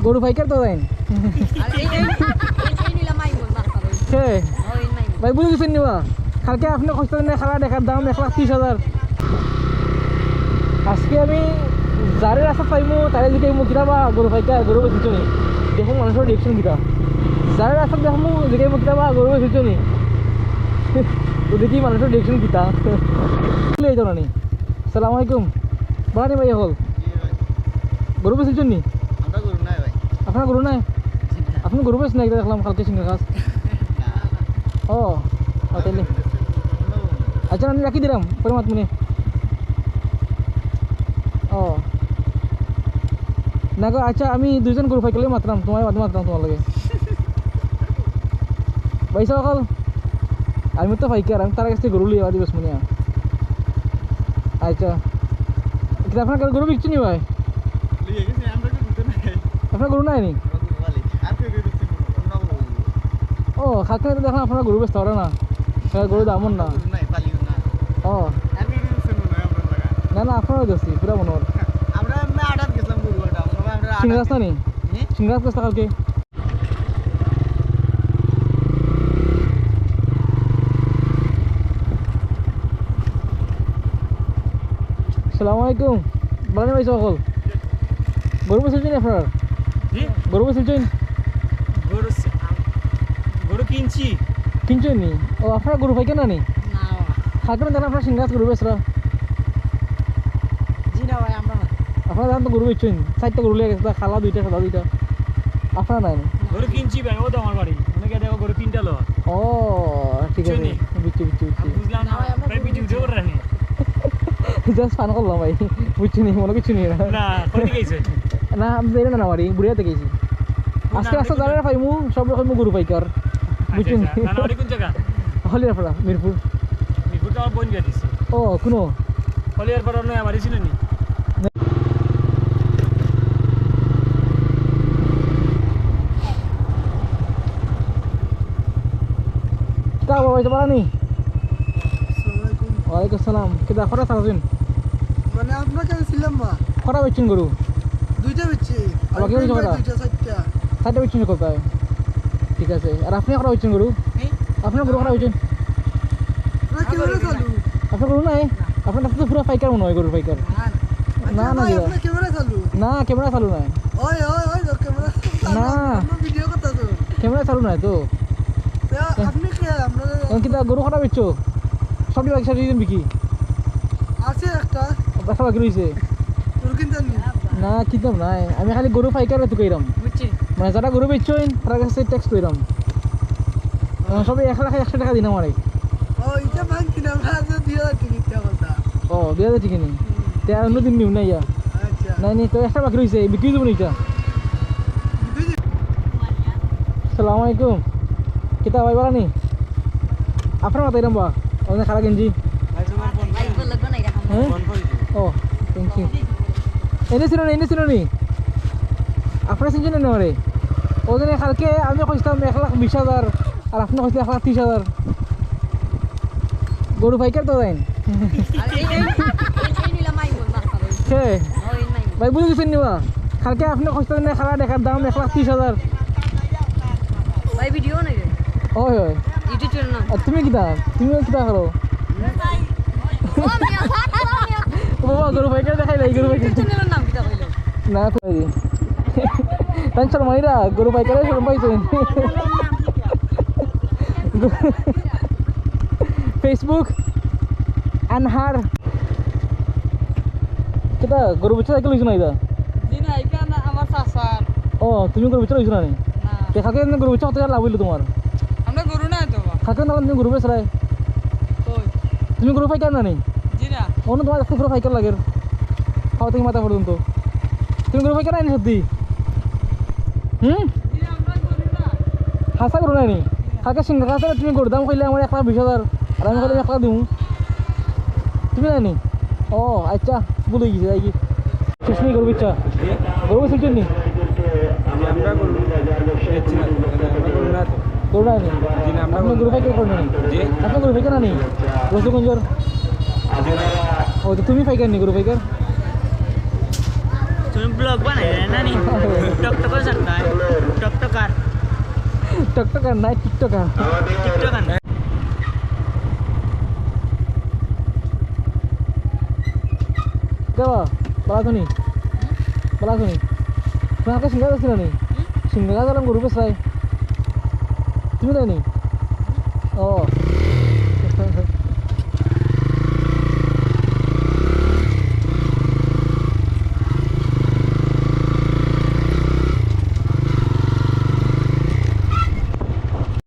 গরু পাইকার তো দেন ভাই বুঝে গেছেন নিবা কালকে আপনি কষ্ট খেলা দেখার দাম 1,30,000 আজকে আমি যারে রাস্তা পাইমু তারে যদি কিতাবা গরু পাইকার গরু বেশি নি দেখুন মানুষের রিয়েকশন কিতা যারে রাস্তা দেখমু যদি কিতাবা গরু বেশি নি তো দেখি মানুষের রিয়েকশন কিতা এই তো নানি আসসালামু আলাইকুম বাড়ি ভাই হল গরু বেশি নি আপনার গরু নাই আপনি গরু বেশ নাই দেখলাম কালকে সিংহের কাজ ও তাইলে আচ্ছা আমি রাখি দিলাম পরে মাত মনে ও না গো আচ্ছা আমি দুজন গরু পাইকালে মাত্রাম তোমার মাধ্যমে মাত্রাম তোমার লাগে ভাই সকাল আমি তো পাইকার আমি তার কাছ থেকে গরু লিয়ে দিবস মনে আচ্ছা আপনার গরু বিকছি নি ভাই আপনার গরু নাই নি ও খাতে দেখলাম আপনার গরু বেচতে পারে না গরু দামন না ও না না আপনারও দেখছি পুরা মনে হয় সিংরাজ না নি সিংরাজ গেছে কালকে আসসালামু আলাইকুম বাড়ি ভাই সকল গরু বেচেছেন আপনার গরু বেচেছেন গরু কিনছেন নি ও আপনার গরু পাইকেন না নি খাকেন জানা আপনার সিংরাজ গরু বেচরা আপনার জান তো গরু বেচছেন চারটা গরু লিয়ে গেছে খালা দুইটা সাদা দুইটা আপনার নাই গরু কিনছি ভাই ও তো আমার বাড়ি অনেকে দেখো গরু তিনটা লো ও ঠিক আছে বিচ্ছি বুঝলাম না ভাই ভিডিও করে রাখি জাস্ট ফান করলাম ভাই বুঝছি নি মনে কিছু নি না কই গেছে না আমি বেরে না বাড়ি বুড়িয়াতে গেছি আজকে রাস্তা যারা পাইমু সব রকম গরু পাইকার বুঝছেন না না কোন জায়গা হলিয়ারপাড়া মিরপুর মিরপুর তো আমার বোন বিয়া দিছে ও কোনো হলিয়ারপাড়া নয় আমার ছিল নি কা বাবা এটা বাড়ানি ওয়ালাইকুম আসসালাম কেদা খরা থাকছেন মানে আপনাকে ছিলাম বা খরা বেচছেন গরু দুইটা বেচছি আর বাকি বেচছেন কটা দুইটা চারটা সাইডে বেচছেন কোথায় ঠিক আছে আর আপনি খরা বেচছেন গরু আপনার গরু খরা বেচছেন না ক্যামেরা চালু আপনার গরু নাই আপনার কাছে তো পুরো পাইকার মনে হয় গরুর পাইকার না না আপনার ক্যামেরা চালু না ক্যামেরা চালু নাই ওই ওই ওই ক্যামেরা না। ভিডিও করতে তো ক্যামেরা চালু নাই তো আপনি কি আমরা কিন্তু গরু খরা বেচছো সবটি বাকি সাইড বিকি আছে একটা দেখা বাকি রয়েছে তোর কিনতে নি না কিনতাম নাই আমি খালি গরু পাইকার তো কইরাম বুঝছি মানে যারা গরু বেচছেন তার কাছে ট্যাক্স কইরাম সবাই 1,00,000 টাকা দিন আমারে ও এটা ভাঙ কিনা আমরা আছে 2000 কিনতে কথা ও 2000 টাকা নি তে অন্য দিন নিউ না ইয়া আচ্ছা নাই নি তো একটা বাকি রয়েছে বিক্রি দেবো না এটা আসসালামু আলাইকুম কিতা ভাই বাড়ানি আপনার মাথায় রাম্বা ওখানে খারা গেঞ্জি হ্যাঁ ও থ্যাংক ইউ এনেছিল নি আপনার চিনছেন না আমারে ওখানে কালকে আমি কইতাম 1,20,000 আর আপনি কইছিলেন 1,30,000 গরু পাইকার তো দেন ভাই বুঝে গেছেন নিবা কালকে আপনি কইতাম খেলা দেখার দাম 1,30,000 ওই ওই আর তুমি কিতা করো বাবা গরু পাইকার দেখাই লাই গরু পাইকার না কই দি টেনশন মাইরা গরু পাইকারে শরম পাইছেন ফেসবুক আনহার কিতা গরু বেচা সাইকেল লইছ না ইদা ও তুমি গরু বেচা লইছ না নি দেখা কেন গরু বেচা কত লাভ হইলো তোমার খাকে না তুমি গরু বেচরাই তুমি গরু পাইকার না নি অন্য তোমার দেখতে পুরো পাইকার লাগে খাওয়া থেকে মাথা পর্যন্ত তুমি গরু পাইকার আনি সত্যি হাসা গরু নাই নি কালকে সিংহ কাছে তুমি গরুর দাম কইলে আমার 1,20,000 আর আমি কইলে 1,00,000 দিমু তুমি নাই নি ও আচ্ছা বলে গেছে যাই কি কৃষ্ণ গরু বিচ্ছা গরু বেচছেন নি গরু নাই নি আপনি গরু পাইকার করেন নি আপনি গরু পাইকার না নি রসগঞ্জর ও তো তুমি পাইকার নি গরু পাইকার তুমি ব্লগ বানাই না নি টক টক টিকটকার নাই টিকটকার টিকটক আন কেবা পালাথনি পালাথনি তোমাকে সিঙ্গা যাচ্ছিল নি সিঙ্গা গেলাম গরু পেছাই তুমি তাই নি ও